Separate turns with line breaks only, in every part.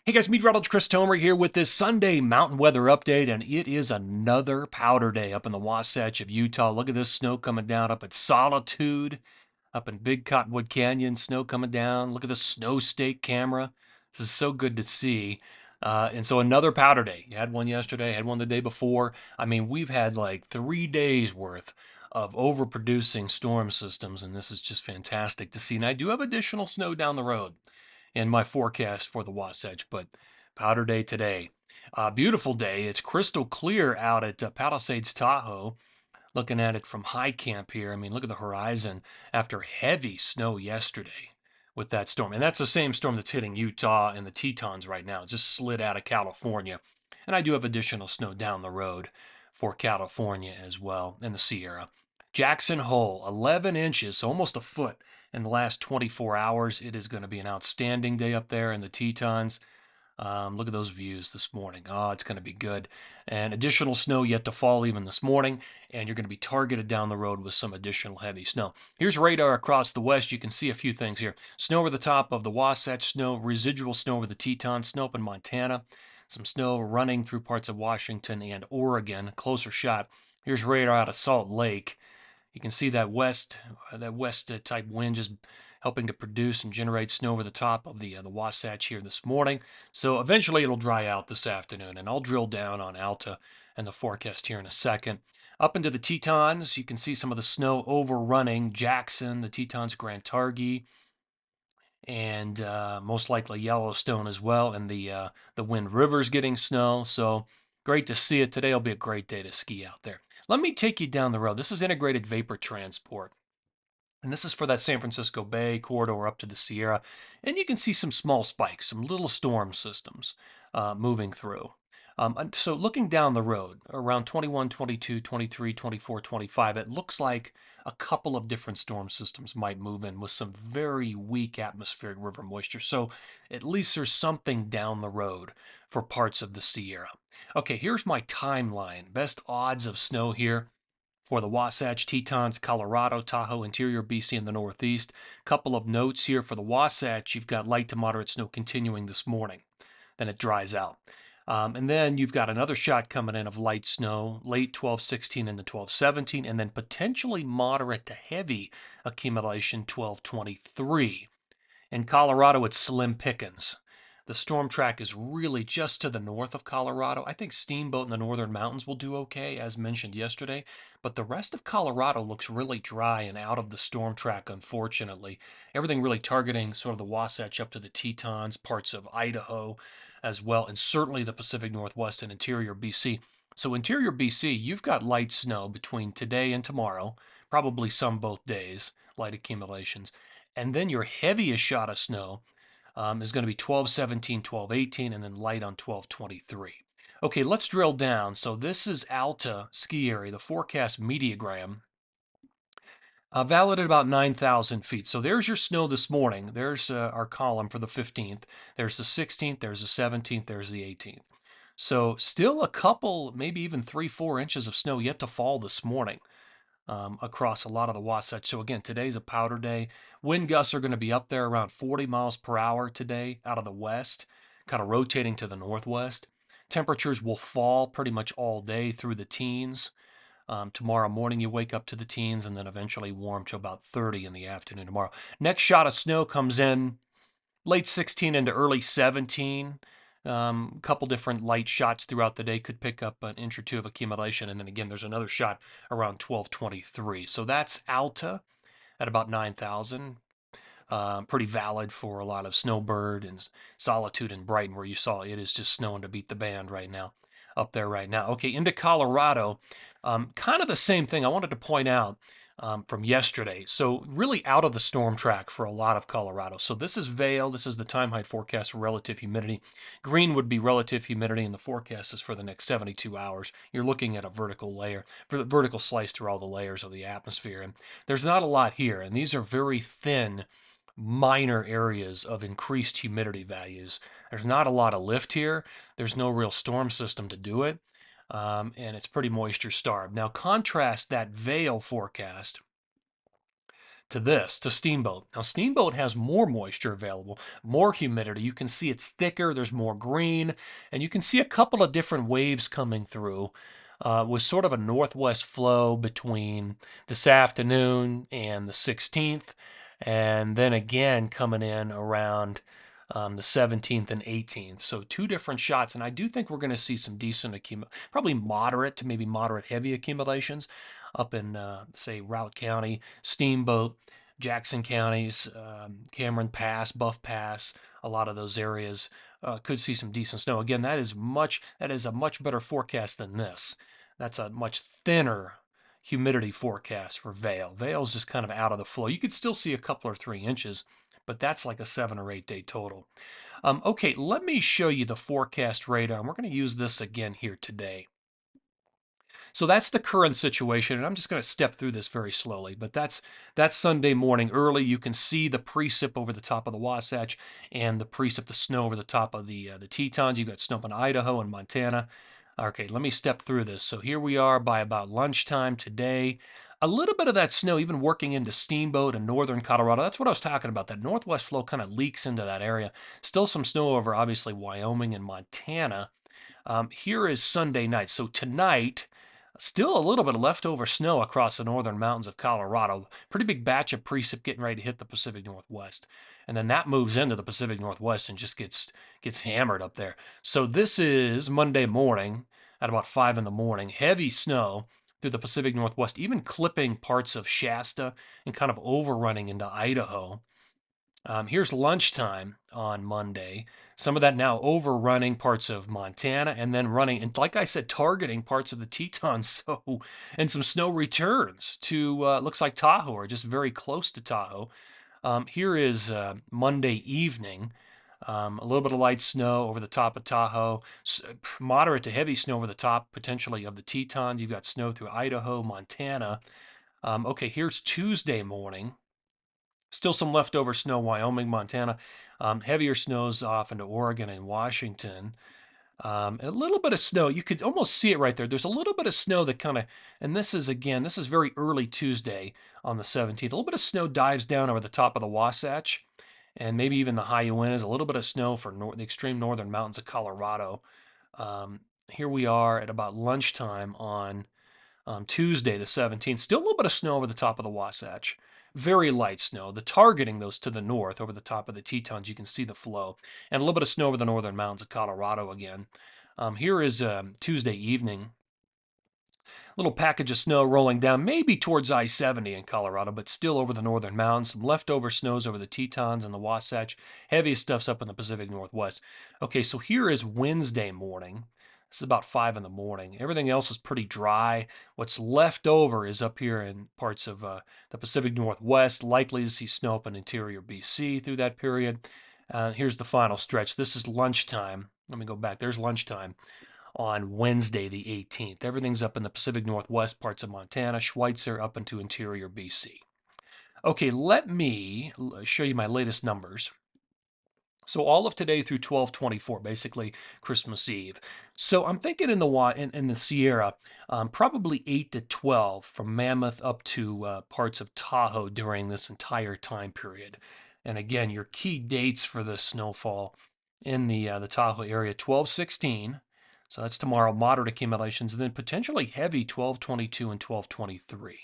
Hey guys, Meteorologist Chris Tomer here with this Sunday mountain weather update, and it is another powder day up in the Wasatch of Utah. Look at this snow coming down up at Solitude, up in Big Cottonwood Canyon, snow coming down. Look at the snow stake camera. This is so good to see. And so another powder day. You had one yesterday, had one the day before. I mean, we've had like 3 days worth of overproducing storm systems, and this is just fantastic to see. And I do have additional snow down the road in my forecast for the Wasatch, but powder day today. Beautiful day. It's crystal clear out at Palisades, Tahoe. Looking at it from high camp here. I mean, look at the horizon after heavy snow yesterday with that storm. And that's the same storm that's hitting Utah and the Tetons right now. It just slid out of California. And I do have additional snow down the road for California as well and the Sierra. Jackson Hole, 11 inches, so almost a foot in the last 24 hours. It is going to be an outstanding day up there in the Tetons. Look at those views this morning. Oh, it's going to be good. And additional snow yet to fall even this morning, and you're going to be targeted down the road with some additional heavy snow. Here's radar across the west. You can see a few things here. Snow over the top of the Wasatch, snow, residual snow over the Tetons, snow up in Montana, some snow running through parts of Washington and Oregon. Closer shot. Here's radar out of Salt Lake. You can see that west type wind just helping to produce and generate snow over the top of the Wasatch here this morning. So eventually it'll dry out this afternoon, and I'll drill down on Alta and the forecast here in a second. Up into the Tetons, you can see some of the snow overrunning Jackson, the Tetons, Grand Targhee, and most likely Yellowstone as well. And the Wind River's getting snow, so great to see it. Today will be a great day to ski out there. Let me take you down the road. This is integrated vapor transport. And this is for that San Francisco Bay corridor up to the Sierra. And you can see some small spikes, some little storm systems moving through. And so looking down the road, around 21, 22, 23, 24, 25, it looks like a couple of different storm systems might move in with some very weak atmospheric river moisture. So at least there's something down the road for parts of the Sierra. Okay, here's my timeline. Best odds of snow here for the Wasatch, Tetons, Colorado, Tahoe, interior BC, and the Northeast. Couple of notes here for the Wasatch. You've got light to moderate snow continuing this morning. Then it dries out. And then you've got another shot coming in of light snow, late 12:16 into 12:17, and then potentially moderate to heavy accumulation 12:23. In Colorado, it's slim pickings. The storm track is really just to the north of Colorado. I think Steamboat in the northern mountains will do okay, as mentioned yesterday, but the rest of Colorado looks really dry and out of the storm track, unfortunately. Everything really targeting sort of the Wasatch up to the Tetons, parts of Idaho as well, and certainly the Pacific Northwest and interior BC. So, interior BC, you've got light snow between today and tomorrow, probably some both days, light accumulations. And then your heaviest shot of snow is going to be 12:17, 12:18, and then light on 12:23. Okay, let's drill down. So this is Alta ski area, the forecast mediogram, valid at about 9,000 feet. So there's your snow this morning. There's our column for the 15th. There's the 16th, there's the 17th, there's the 18th. So still a couple, maybe even 3, 4 inches of snow yet to fall this morning across a lot of the Wasatch. So again, today's a powder day. Wind gusts are going to be up there around 40 miles per hour today out of the west, kind of rotating to the northwest. Temperatures will fall pretty much all day through the teens. Tomorrow morning, you wake up to the teens and then eventually warm to about 30 in the afternoon tomorrow. Next shot of snow comes in late 16 into early 17. A couple different light shots throughout the day could pick up an inch or two of accumulation. And then again, there's another shot around 12:23. So that's Alta at about 9,000. Pretty valid for a lot of Snowbird and Solitude and Brighton, where you saw it is just snowing to beat the band right now, up there right now. Okay, into Colorado, kind of the same thing. I wanted to point out from yesterday. So really out of the storm track for a lot of Colorado. So this is Vail. This is the time height forecast for relative humidity. Green would be relative humidity, and the forecast is for the next 72 hours. You're looking at a vertical layer, for the vertical slice through all the layers of the atmosphere. And there's not a lot here, and these are very thin minor areas of increased humidity values. There's not a lot of lift here. There's no real storm system to do it. And it's pretty moisture starved. Now contrast that Vail forecast to this, to Steamboat. Now, Steamboat has more moisture available, more humidity. You can see it's thicker, there's more green, and you can see a couple of different waves coming through with sort of a northwest flow between this afternoon and the 16th, and then again coming in around the 17th and 18th. So two different shots, and I do think we're going to see some decent probably moderate to maybe moderate heavy accumulations up in, say, Routt County, Steamboat, Jackson counties, Cameron Pass, Buff Pass, a lot of those areas could see some decent snow. Again, that is a much better forecast than this. That's a much thinner humidity forecast for Vail. Vail's just kind of out of the flow. You could still see a couple or 3 inches, but that's like a 7 or 8 day total. Okay, let me show you the forecast radar, and we're going to use this again here today. So that's the current situation, and I'm just going to step through this very slowly. But that's Sunday morning early. You can see the precip over the top of the Wasatch and the precip, the snow over the top of the Tetons. You've got snow in Idaho and Montana. Okay, let me step through this. So here we are by about lunchtime today. A little bit of that snow even working into Steamboat and northern Colorado. That's what I was talking about. That northwest flow kind of leaks into that area. Still some snow over, obviously, Wyoming and Montana. Here is Sunday night. So tonight, still a little bit of leftover snow across the northern mountains of Colorado. Pretty big batch of precip getting ready to hit the Pacific Northwest. And then that moves into the Pacific Northwest and just gets hammered up there. So this is Monday morning at about 5 in the morning. Heavy snow through the Pacific Northwest, even clipping parts of Shasta and kind of overrunning into Idaho. Here's lunchtime on Monday. Some of that now overrunning parts of Montana and then running, and like I said, targeting parts of the Tetons. So, and some snow returns to looks like Tahoe or just very close to Tahoe. Here is Monday evening. A little bit of light snow over the top of Tahoe, moderate to heavy snow over the top potentially of the Tetons. You've got snow through Idaho, Montana. Okay, here's Tuesday morning. Still some leftover snow, Wyoming, Montana. Heavier snows off into Oregon and Washington. A little bit of snow. You could almost see it right there. There's a little bit of snow that kind of, and this is very early Tuesday on the 17th. A little bit of snow dives down over the top of the Wasatch and maybe even the high Uintas. A little bit of snow for the extreme northern mountains of Colorado. Here we are at about lunchtime on Tuesday, the 17th. Still a little bit of snow over the top of the Wasatch. Very light snow. The targeting those to the north over the top of the Tetons, you can see the flow. And a little bit of snow over the northern mountains of Colorado again. Here is Tuesday evening. Little package of snow rolling down, maybe towards I-70 in Colorado, but still over the northern mountains. Some leftover snows over the Tetons and the Wasatch. Heaviest stuff's up in the Pacific Northwest. Okay, so here is Wednesday morning. This is about 5 in the morning. Everything else is pretty dry. What's left over is up here in parts of the Pacific Northwest. Likely to see snow up in interior BC through that period. Here's the final stretch. This is lunchtime. Let me go back. There's lunchtime on Wednesday, the 18th. Everything's up in the Pacific Northwest, parts of Montana, Schweitzer, up into interior BC. Okay, let me show you my latest numbers. So all of today through 12/24, basically Christmas Eve. So I'm thinking in the Sierra, probably 8 to 12 from Mammoth up to parts of Tahoe during this entire time period. And again, your key dates for the snowfall in the Tahoe area: 12/16. So that's tomorrow, moderate accumulations, and then potentially heavy 12/22 and 12/23.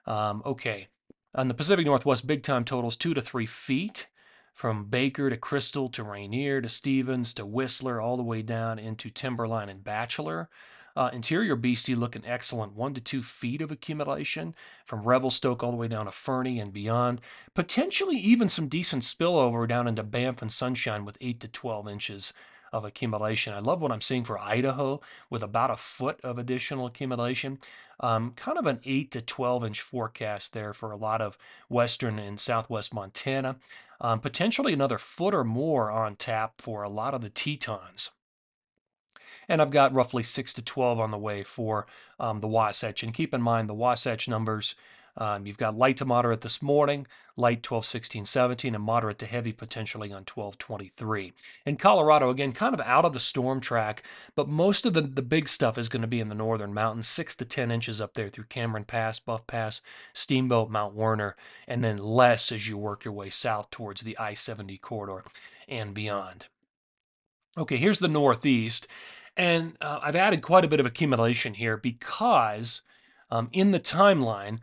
Okay. On the Pacific Northwest, big time totals 2 to 3 feet from Baker to Crystal to Rainier to Stevens to Whistler, all the way down into Timberline and Bachelor. Interior BC looking excellent, 1 to 2 feet of accumulation from Revelstoke all the way down to Fernie and beyond. Potentially even some decent spillover down into Banff and Sunshine with 8 to 12 inches of accumulation. I love what I'm seeing for Idaho with about a foot of additional accumulation. Kind of an 8 to 12 inch forecast there for a lot of western and southwest Montana. Potentially another foot or more on tap for a lot of the Tetons. And I've got roughly 6 to 12 on the way for the Wasatch. And keep in mind the Wasatch numbers You've got light to moderate this morning, light 12, 16, 17, and moderate to heavy potentially on 12, 23. In Colorado, again, kind of out of the storm track, but most of the big stuff is going to be in the northern mountains, 6 to 10 inches up there through Cameron Pass, Buff Pass, Steamboat, Mount Werner, and then less as you work your way south towards the I-70 corridor and beyond. Okay, here's the Northeast. And I've added quite a bit of accumulation here because in the timeline,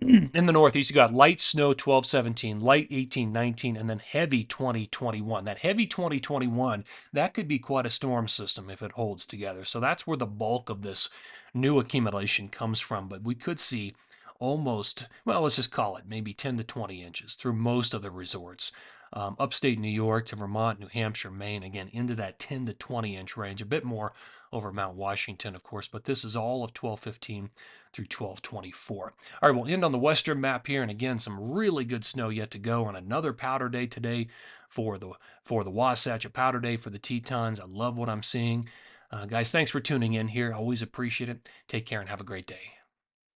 in the Northeast, you got light snow 12, 17, light 18, 19, and then heavy 20, 21. That heavy 20, 21, that could be quite a storm system if it holds together. So that's where the bulk of this new accumulation comes from. But we could see almost, well, let's just call it maybe 10 to 20 inches through most of the resorts. Upstate New York to Vermont, New Hampshire, Maine, again, into that 10 to 20 inch range, a bit more over Mount Washington, of course, but this is all of 1215 through 1224. All right, we'll end on the western map here, and again, some really good snow yet to go, and another powder day today for the Wasatch, a powder day for the Tetons. I love what I'm seeing. Guys, thanks for tuning in here. Always appreciate it. Take care and have a great day.